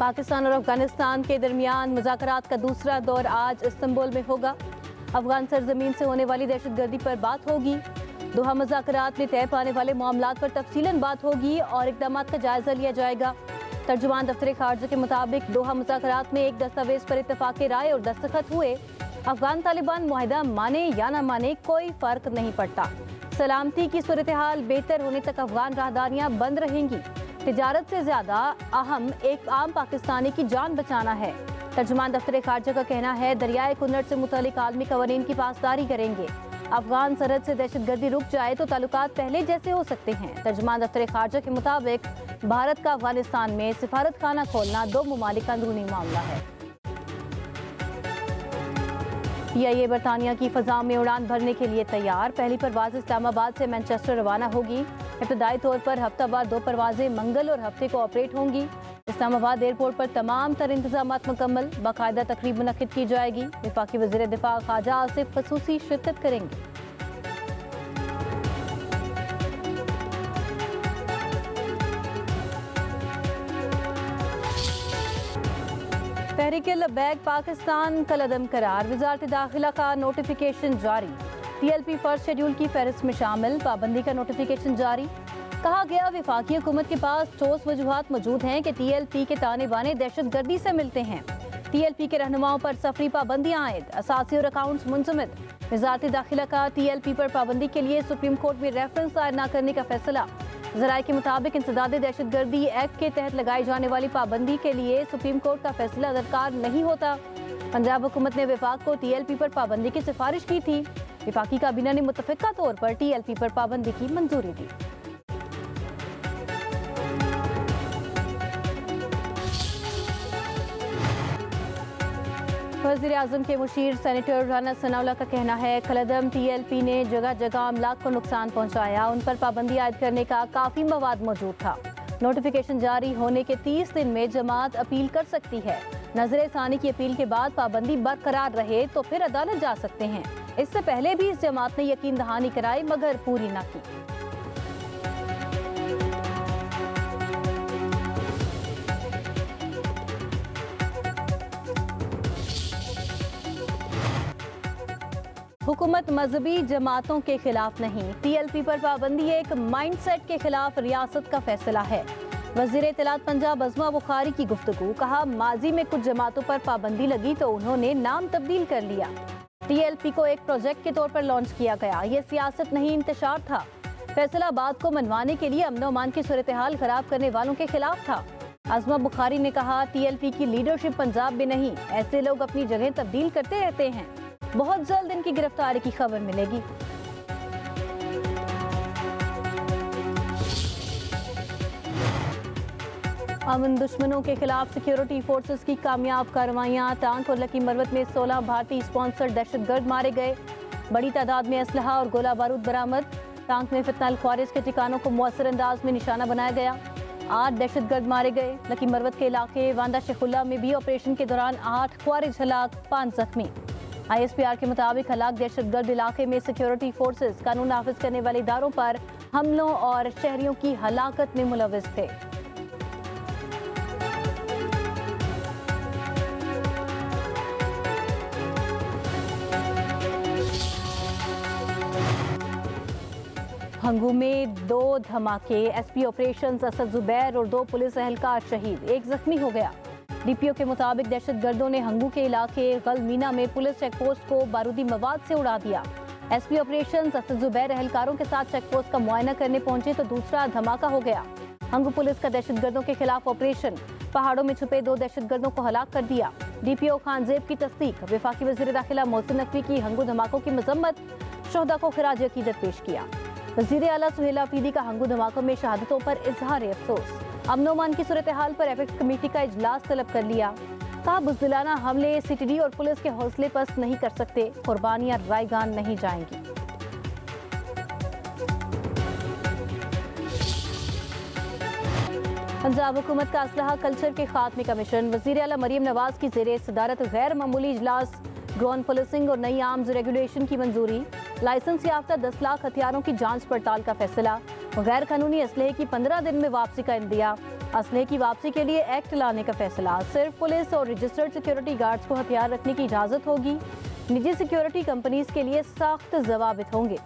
पाकिस्तान और अफगानिस्तान के दरमियान मुज़ाकरात का दूसरा दौर आज इस्तांबुल में होगा। अफगान सरजमीन से होने वाली दहशतगर्दी पर बात होगी। दोहा मुज़ाकरात में तय पाने वाले मामलात पर तफसीलन बात होगी और इक़दाम का जायजा लिया जाएगा। तर्जुमान दफ्तर खारजा के मुताबिक दोहा मुज़ाकरात में एक दस्तावेज पर इत्तफाक़ राय और दस्तखत हुए। अफगान तालिबान मुआहिदा माने या न माने कोई फ़र्क नहीं पड़ता। सलामती की सूरत हाल बेहतर होने तक अफगान राहदारियाँ बंद रहेंगी। तिजारत से ज़्यादा अहम एक आम पाकिस्तानी की जान बचाना है। तर्जुमान दफ्तर खारजा का कहना है दरियाए कुन्नड़ से मुतालिक आलमी कवानीन की पासदारी करेंगे। अफगान सरहद से दहशतगर्दी रुक जाए तो ताल्लुकात पहले जैसे हो सकते हैं। तर्जुमान दफ्तर खारजा के मुताबिक भारत का अफगानिस्तान में सिफारत खाना खोलना दो मुमालिक का अंदरूनी मामला है। PIA बरतानिया की फ़ज़ा में उड़ान भरने के लिए तैयार। पहली परवाज़ इस्लामाबाद से मैनचेस्टर रवाना होगी। इब्तदाई तौर पर हफ्तावार 2 परवाज़ें मंगल और हफ्ते को ऑपरेट होंगी। इस्लामाबाद एयरपोर्ट पर तमाम तर इंतजामात मुकम्मल। बाकायदा तकरीब मुनक्किद की जाएगी। वफाकी वज़ीर दिफा ख्वाजा आसिफ ख़ुसूसी शिरकत करेंगे। तहरीक लब्बैक पाकिस्तान कलअदम करार। वज़ारत दाखिला का नोटिफिकेशन जारी। TLP फर्स्ट शेड्यूल की फहरिस्त में शामिल। पाबंदी का नोटिफिकेशन जारी। कहा गया वफाकी हुकूमत के पास ठोस वजूहात मौजूद हैं कि TLP के ताने बाने दहशतगर्दी से मिलते हैं। TLP के रहनुमाओं पर सफरी पाबंदियाँ आयद। असासी और अकाउंट्स मुंजमद। वज़ारत दाखिला का TLP पर पाबंदी के लिए सुप्रीम कोर्ट में रेफरेंस दायर न करने का फैसला। ज़राए के मुताबिक इंसदाद दहशतगर्दी एक्ट के तहत लगाई जाने वाली पाबंदी के लिए सुप्रीम कोर्ट का फैसला दरकार नहीं होता। पंजाब हुकूमत ने वफाक को TLP पर पाबंदी की सिफारिश की थी। वफाकी काबीना ने मुतफ़िक़ा तौर पर TLP पर पाबंदी की मंजूरी दी। वज़ीर आज़म के मुशीर सेनेटर राना सनाउल्लाह का कहना है कलअदम TLP ने जगह जगह अमलाक को नुकसान पहुँचाया। उन पर पाबंदी आयद करने का काफ़ी मवाद मौजूद था। नोटिफिकेशन जारी होने के 30 दिन में जमात अपील कर सकती है। नजर सानी की अपील के बाद पाबंदी बरकरार रहे तो फिर अदालत जा सकते हैं। इससे पहले भी इस जमात ने यकीन दहानी कराई मगर पूरी न की। हुकूमत मजहबी जमातों के खिलाफ नहीं। TLP पर पाबंदी एक माइंडसेट के खिलाफ रियासत का फैसला है। वज़ीर इत्तलात पंजाब अज़मा बुखारी की गुफ्तगू। कहा माजी में कुछ जमातों पर पाबंदी लगी तो उन्होंने नाम तब्दील कर लिया। TLP को एक प्रोजेक्ट के तौर पर लॉन्च किया गया। ये सियासत नहीं इंतशार था। फैसलाबाद को मनवाने के लिए अमन अमान की सूरत हाल खराब करने वालों के खिलाफ था। अज़मा बुखारी ने कहा TLP की लीडरशिप पंजाब में नहीं। ऐसे लोग अपनी जगह तब्दील करते रहते हैं। बहुत जल्द इनकी गिरफ्तारी की खबर मिलेगी। अमन दुश्मनों के खिलाफ सिक्योरिटी फोर्सेस की कामयाब कार्रवाइयां। टांक और लकी मरवत में 16 भारतीय स्पॉन्सर्ड दहशतगर्द मारे गए। बड़ी तादाद में असलहा और गोला बारूद बरामद। टांक में फितनाल ख्वारिज के ठिकानों को मुअस्सर अंदाज में निशाना बनाया गया। 8 दहशतगर्द मारे गए। लकी मरवत के इलाके वांदा शेखुल्ला में भी ऑपरेशन के दौरान 8 ख्वारिज हलाक, 5 जख्मी। ISPR के मुताबिक हलाक दहशतगर्द इलाके में सिक्योरिटी फोर्सेस कानून नाफिज करने वाले इदारों पर हमलों और शहरियों की हलाकत में मुलविस थे। हंगू में 2 धमाके। SP ऑपरेशंस असद जुबैर और 2 पुलिस एहलकार शहीद, 1 जख्मी हो गया। DPO के मुताबिक दहशतगर्दों ने हंगू के इलाके गलमीना में पुलिस चेकपोस्ट को बारूदी मवाद से उड़ा दिया। SP ऑपरेशंस असद जुबैर एहलकारों के साथ चेकपोस्ट का मुआयना करने पहुंचे तो दूसरा धमाका हो गया। हंगू पुलिस का दहशतगर्दों के खिलाफ ऑपरेशन पहाड़ों में छुपे 2 दहशतगर्दों को हलाक कर दिया। DPO खानजेब की तस्दीक। वफाकी वज़ीर दाखिला मोहसिन नकवी की हंगू धमाकों की मजम्मत। शोहदा को खिराज अकीदत पेश किया। वज़ीर आला सुहेल आफरीदी का हंगू धमाकों में शहादतों पर इजहार अफसोस। अमन अमान की सूरत हाल पर एपेक्स कमेटी का इजलास तलब कर लिया। कहा बुज़दिलाना हमले CTD और पुलिस के हौसले पस्त नहीं कर सकते। कुर्बानियां रायगान नहीं जाएंगी। पंजाब हुकूमत का असलहा कल्चर के खात्मे का मिशन। वज़ीर आला मरीम नवाज की ज़ेरे सदारत गैर मामूली इजलास। ड्रोन पुलिसिंग और नई आर्म्स रेगुलेशन की मंजूरी। लाइसेंस याफ्ता 10 लाख हथियारों की जांच पड़ताल का फैसला। गैर कानूनी असलहे की 15 दिन में वापसी का इंदिया। असलहे की वापसी के लिए एक्ट लाने का फैसला। सिर्फ पुलिस और रजिस्टर्ड सिक्योरिटी गार्ड्स को हथियार रखने की इजाजत होगी। निजी सिक्योरिटी कंपनीज के लिए सख्त जवाबित होंगे।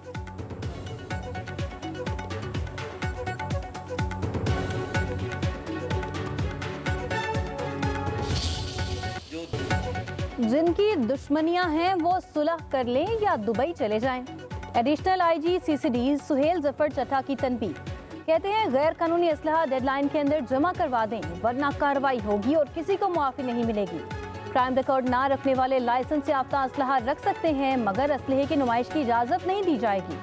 जिनकी दुश्मनियां हैं वो सुलह कर लें या दुबई चले जाएं। Additional IG CCD Suhail Zafar Chatha की तनबीह। कहते हैं गैर कानूनी असलहा डेडलाइन के अंदर जमा करवा दें वरना कार्रवाई होगी और किसी को मुआफी नहीं मिलेगी। क्राइम रिकॉर्ड ना रखने वाले लाइसेंस याफ्ता असलहा रख सकते हैं मगर असलहे की नुमाइश की इजाजत नहीं दी जाएगी।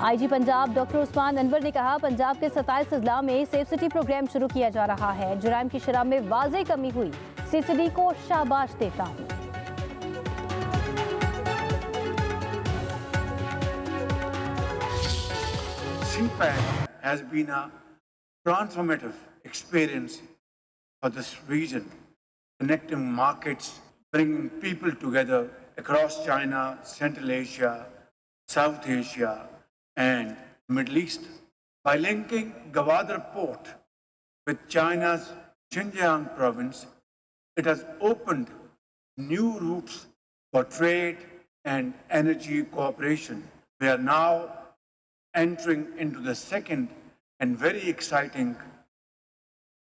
आईजी पंजाब डॉक्टर उस्मान अनवर ने कहा पंजाब के 27 अजला में सेफ सिटी प्रोग्राम शुरू किया जा रहा है। जुराइम की शरह में वाज़ेह कमी हुई। सीसीडी को शाबाश देता हूँ। CPAC has been a transformative experience for this region, connecting markets, bringing people together across China, Central Asia, South Asia, and Middle East. By linking Gwadar port with China's Xinjiang province, it has opened new routes for trade and energy cooperation. We are now entering into the second and very exciting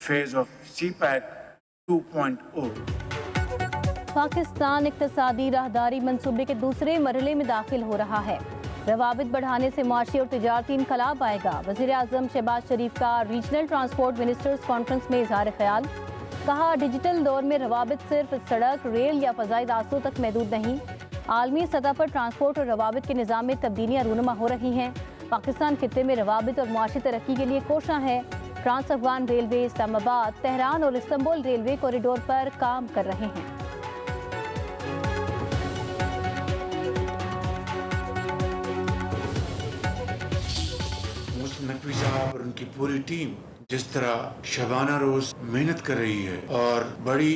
phase of CPAC 2.0. Pakistan इक्तसादी राहदारी मंसूबे के दूसरे मरहले में दाखिल हो रहा है। रवाबित बढ़ाने से मुआशी और तिजारती इनकलाब आएगा। वज़ीर आज़म शहबाज शरीफ का रीजनल ट्रांसपोर्ट मिनिस्टर्स कॉन्फ्रेंस में इजहार ख्याल। कहा डिजिटल दौर में रवाबित सिर्फ सड़क, रेल या फ़ज़ाई रास्तों तक महदूद नहीं। आलमी सतह पर ट्रांसपोर्ट और रवाबित के निज़ाम में तब्दीलियाँ रूनुमा हो रही हैं। पाकिस्तान खित्ते में रवाबित और मुआशी तरक्की के लिए कोशां है। Trans Afghan railway Islamabad, Tehran और इस्तांबुल रेलवे कॉरिडोर पर काम कर रहे हैं। नकवी साहब और उनकी पूरी टीम जिस तरह शबाना रोज मेहनत कर रही है और बड़ी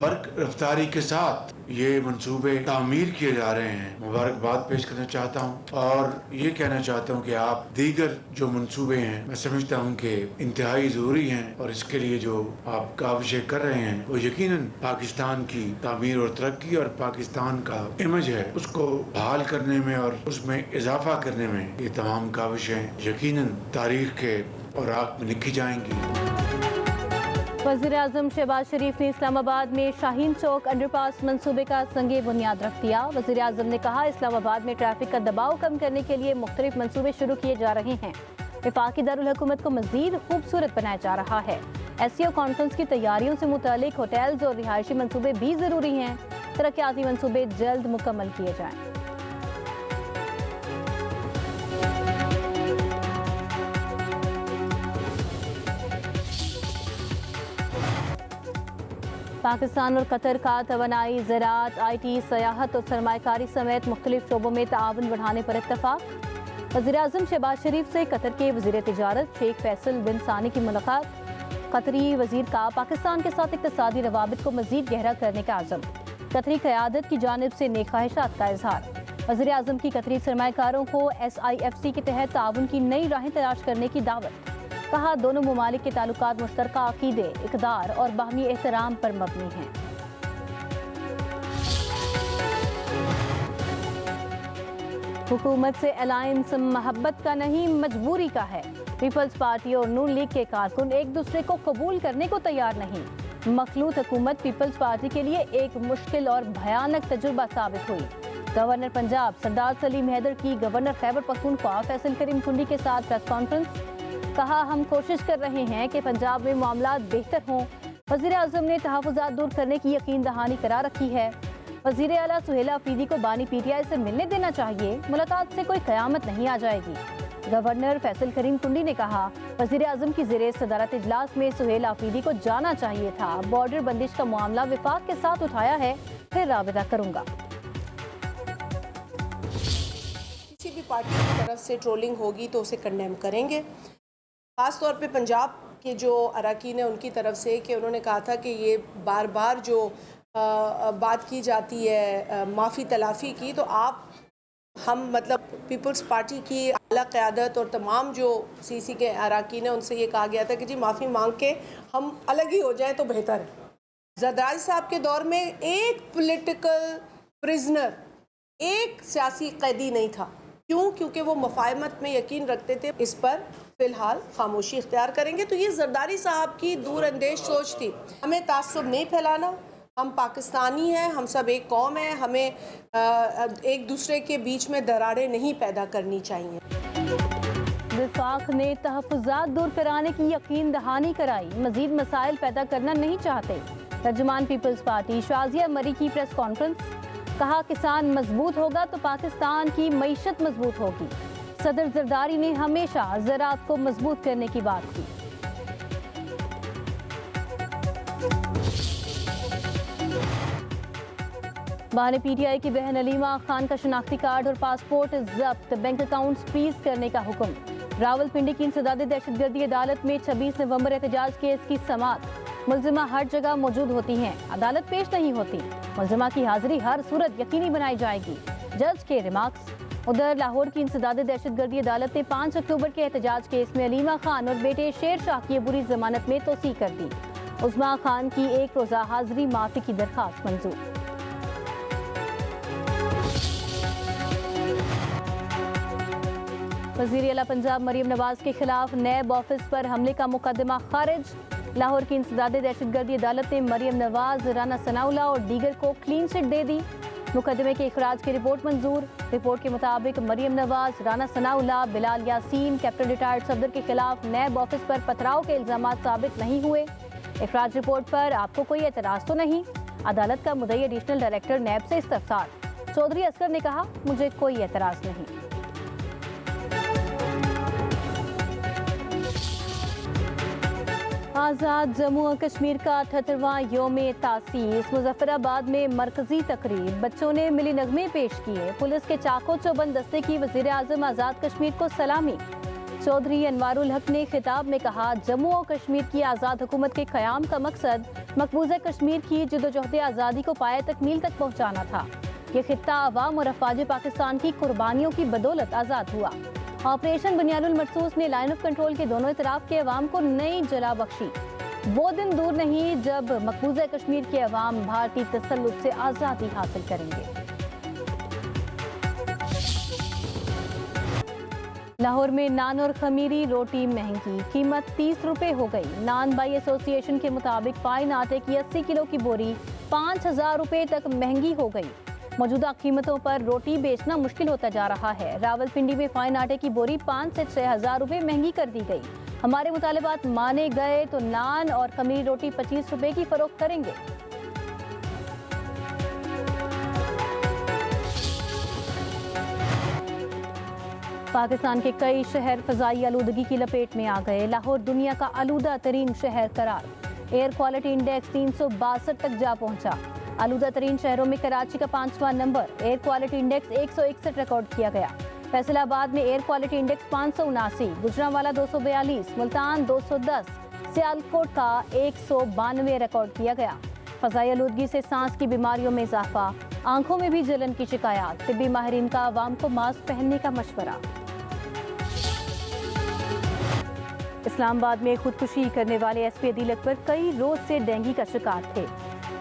बर्क रफ्तारी के साथ ये मंसूबे तामीर किए जा रहे हैं, मुबारकबाद पेश करना चाहता हूँ और ये कहना चाहता हूँ कि आप दीगर जो मंसूबे हैं मैं समझता हूँ कि इंतहाई ज़रूरी हैं और इसके लिए जो आप काविशें कर रहे हैं वो यकीनन पाकिस्तान की तामीर और तरक्की और पाकिस्तान का इमेज है उसको बहाल करने में और उसमें इजाफा करने में ये तमाम काविशें यकीनन तारीख के औराक में लिखी जाएंगी। वज़ीर आज़म शहबाज शरीफ ने इस्लामाबाद में शाहीन चौक अंडरपास मंसूबे का संगे बुनियाद रख दिया। वज़ीर आज़म ने कहा इस्लामाबाद में ट्रैफिक का दबाव कम करने के लिए मुख्तलिफ मंसूबे शुरू किए जा रहे हैं। वफाकी दारुल हुकूमत को मज़ीद खूबसूरत बनाया जा रहा है। SCO कॉन्फ्रेंस की तैयारियों से मुतालिक होटल्स और रिहायशी मंसूबे भी ज़रूरी हैं। तरक्याती मंसूबे जल्द मुकम्मल किए जाएँ। पाकिस्तान और कतर का तवानाई, ज़राअत, IT, सयाहत और सरमायाकारी समेत मुख्तलिफ शोबों में ताआवुन बढ़ाने पर इत्तफाक। वज़ीर आज़म शहबाज शरीफ से कतर के वज़ीर तिजारत शेख फैसल बिन सानी की मुलाकात। कतरी वज़ीर का पाकिस्तान के साथ इक़्तिसादी रवाबित को मज़ीद गहरा करने का आज़म। कतरी क़यादत की जानिब से नेक ख्वाहिशात का इजहार। वज़ीर आज़म की कतरी सरमायाकारों को SIFC के तहत ताआवुन की नई राहें तलाश करने की दावत। कहा दोनों ममालिक के ताल्लुकात मुश्तरका अक़ीदे, इक़दार और बाहमी एहतराम पर मबनी हैं। हुकूमत से अलायंस मोहब्बत का नहीं मजबूरी का है। पीपल्स पार्टी और नून लीग के कारकुन एक दूसरे को कबूल करने को तैयार नहीं। मखलूत हुकूमत पीपल्स पार्टी के लिए एक मुश्किल और भयानक तजुर्बा साबित हुई। गवर्नर पंजाब सरदार सलीम हैदर की गवर्नर खैबर पख्तूनख्वा फैसल करीम कुंडी के साथ प्रेस कॉन्फ्रेंस। कहा हम कोशिश कर रहे हैं कि पंजाब में मामलात बेहतर हों। वज़ीर आज़म ने तहफ़्फ़ुज़ात दूर करने की यकीन दहानी करा रखी है। वज़ीर आला सुहेल आफरीदी को बानी PTI से मिलने देना चाहिए। मुलाकात से कोई क़यामत नहीं आ जाएगी। गवर्नर फैसल करीम कुंडी ने कहा वज़ीर आज़म की ज़ेरे सदारत इजलास में सुहेल आफरीदी को जाना चाहिए था। बॉर्डर बंदिश का मामला विफाक के साथ उठाया है, फिर राबिता करूँगा। किसी भी पार्टी की तरफ से ट्रोलिंग होगी तो उसे कंडेम करेंगे। ख़ास तौर पे पंजाब के जो अरकान हैं उनकी तरफ से कि उन्होंने कहा था कि ये बार बार जो बात की जाती है माफ़ी तलाफ़ी की, तो आप हम मतलब पीपल्स पार्टी की आला क़यादत और तमाम जो सीसी के अरकान हैं उनसे ये कहा गया था कि जी माफ़ी मांग के हम अलग ही हो जाएं तो बेहतर है। जरदारी साहब के दौर में एक पॉलिटिकल प्रिजनर, एक सियासी कैदी नहीं था। क्यों? क्योंकि वो मुफाहमत में यकीन रखते थे। इस पर फ़िलहाल खामोशी इख्तियार करेंगे। तो ये जरदारी साहब की दूरअंदेश सोच थी। हमें तासुब नहीं फैलाना, हम पाकिस्तानी हैं, हम सब एक कौम है, हमें एक दूसरे के बीच में दरारें नहीं पैदा करनी चाहिए। विफाक ने तहफ़्फ़ुज़ात दूर कराने की यकीन दहानी कराई, मज़ीद मसाइल पैदा करना नहीं चाहते। तर्जुमान पीपल्स पार्टी शाजिया मरी की प्रेस कॉन्फ्रेंस, कहा किसान मजबूत होगा तो पाकिस्तान की मईशत मजबूत होगी। सदर जरदारी ने हमेशा ज़राअत को मजबूत करने की बात की। बहाने पीटीआई की बहन अलीमा खान का शनाख्ती कार्ड और पासपोर्ट जब्त, बैंक अकाउंट फ्रीज करने का हुक्म। रावलपिंडी की इंसदादी दहशतगर्दी अदालत में 26 नवंबर एहतजाज केस की समाअत। मुलजिमा हर जगह मौजूद होती हैं, अदालत पेश नहीं होती। मुलजिमा की हाजिरी हर सूरत यकीनी बनाई जाएगी, जज के रिमार्क्स। उधर लाहौर की इंसदादी दहशतगर्दी अदालत ने 5 अक्टूबर के एहतजाज केस में अलीमा खान और बेटे शेर शाह की अबूरी जमानत में तोसी कर दी। उस्मा खान की एक रोजा हाजिरी माफी की दरखास्त मंजूर। वज़ीर आला पंजाब मरीम नवाज के खिलाफ नैब ऑफिस पर हमले का मुकदमा खारिज। लाहौर की इंसदादी दहशतगर्दी अदालत ने मरीम नवाज, राना सनाउल्लाह और दीगर को क्लीन चिट दे दी। मुकदमे के इखराज की रिपोर्ट मंजूर। रिपोर्ट के मुताबिक मरीम नवाज, राना सनाउल्लाह, बिलाल यासीन, कैप्टन रिटायर्ड सफदर के खिलाफ नैब ऑफिस पर पथराव के इल्जाम साबित नहीं हुए। इखराज रिपोर्ट पर आपको कोई एतराज़ तो नहीं? अदालत का मुद्दई एडिशनल डायरेक्टर नैब से इस्तफसार। चौधरी असगर ने कहा, मुझे कोई एतराज़ नहीं। आज़ाद जम्मू और कश्मीर का 78वां योम तासीस। मुजफ्फराबाद में मरकजी तकरीब, बच्चों ने मिली नगमे पेश किए। पुलिस के चाको चौबंद दस्ते की वज़ीर आज़म आज़ाद कश्मीर को सलामी। चौधरी अनवारुल हक ने खिताब में कहा, जम्मू और कश्मीर की आज़ाद हुकूमत के क़याम का मकसद मकबूजा कश्मीर की जदोजहद आज़ादी को पाए तकमील तक पहुँचाना था। ये खित्ता अवाम और अफवाज पाकिस्तान की कुर्बानियों की बदौलत आज़ाद हुआ। ऑपरेशन बुनियादुल मरसूस ने लाइन ऑफ कंट्रोल के दोनों इतराफ के अवाम को नई जला बख्शी। वो दिन दूर नहीं जब मकबूजा कश्मीर के अवाम भारतीय तसल्लुत से आज़ादी हासिल करेंगे। लाहौर में नान और खमीरी रोटी महंगी, कीमत 30 रुपए हो गई। नान बाई एसोसिएशन के मुताबिक फाइन आटे की 80 किलो की बोरी 5,000 रुपए तक महंगी हो गई। मौजूदा कीमतों पर रोटी बेचना मुश्किल होता जा रहा है। रावलपिंडी में फाइन आटे की बोरी 5 से 6,000 रुपए महंगी कर दी गई। हमारे मुतालिबात माने गए तो नान और खमीरी रोटी 25 रुपए की फरोख्त करेंगे। पाकिस्तान के कई शहर फ़ज़ाई आलूदगी की लपेट में आ गए। लाहौर दुनिया का आलूदा तरीन शहर करार। एयर क्वालिटी इंडेक्स 362 तक जा पहुंचा। आलूदा तरीन शहरों में कराची का 5वां नंबर। एयर क्वालिटी इंडेक्स 161 रिकॉर्ड किया गया। फैसलाबाद में air quality index 579, Gujranwala 242, Multan 210, Sialkot का 192 रिकॉर्ड किया गया। फ़ज़ाई आलूदगी से सांस की बीमारियों में इजाफा, आंखों में भी जलन की शिकायत। तिब्बी माहिरीन का आवाम को मास्क पहनने का मशवरा। इस्लामाबाद में खुदकुशी करने वाले एसपी अदील अकबर कई रोज से डेंगू का शिकार थे।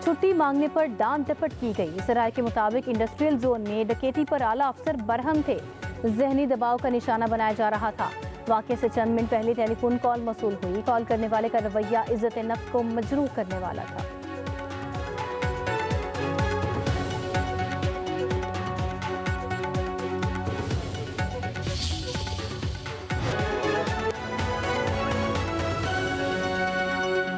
छुट्टी मांगने पर डांट डपट की गई। सराय के मुताबिक इंडस्ट्रियल जोन में डकैती पर आला अफसर बरहम थे। जहनी दबाव का निशाना बनाया जा रहा था। वाक़े से चंद मिनट पहले टेलीफोन कॉल मौसूल हुई। कॉल करने वाले का रवैया इज्जत नफ्स को मजरूह करने वाला था।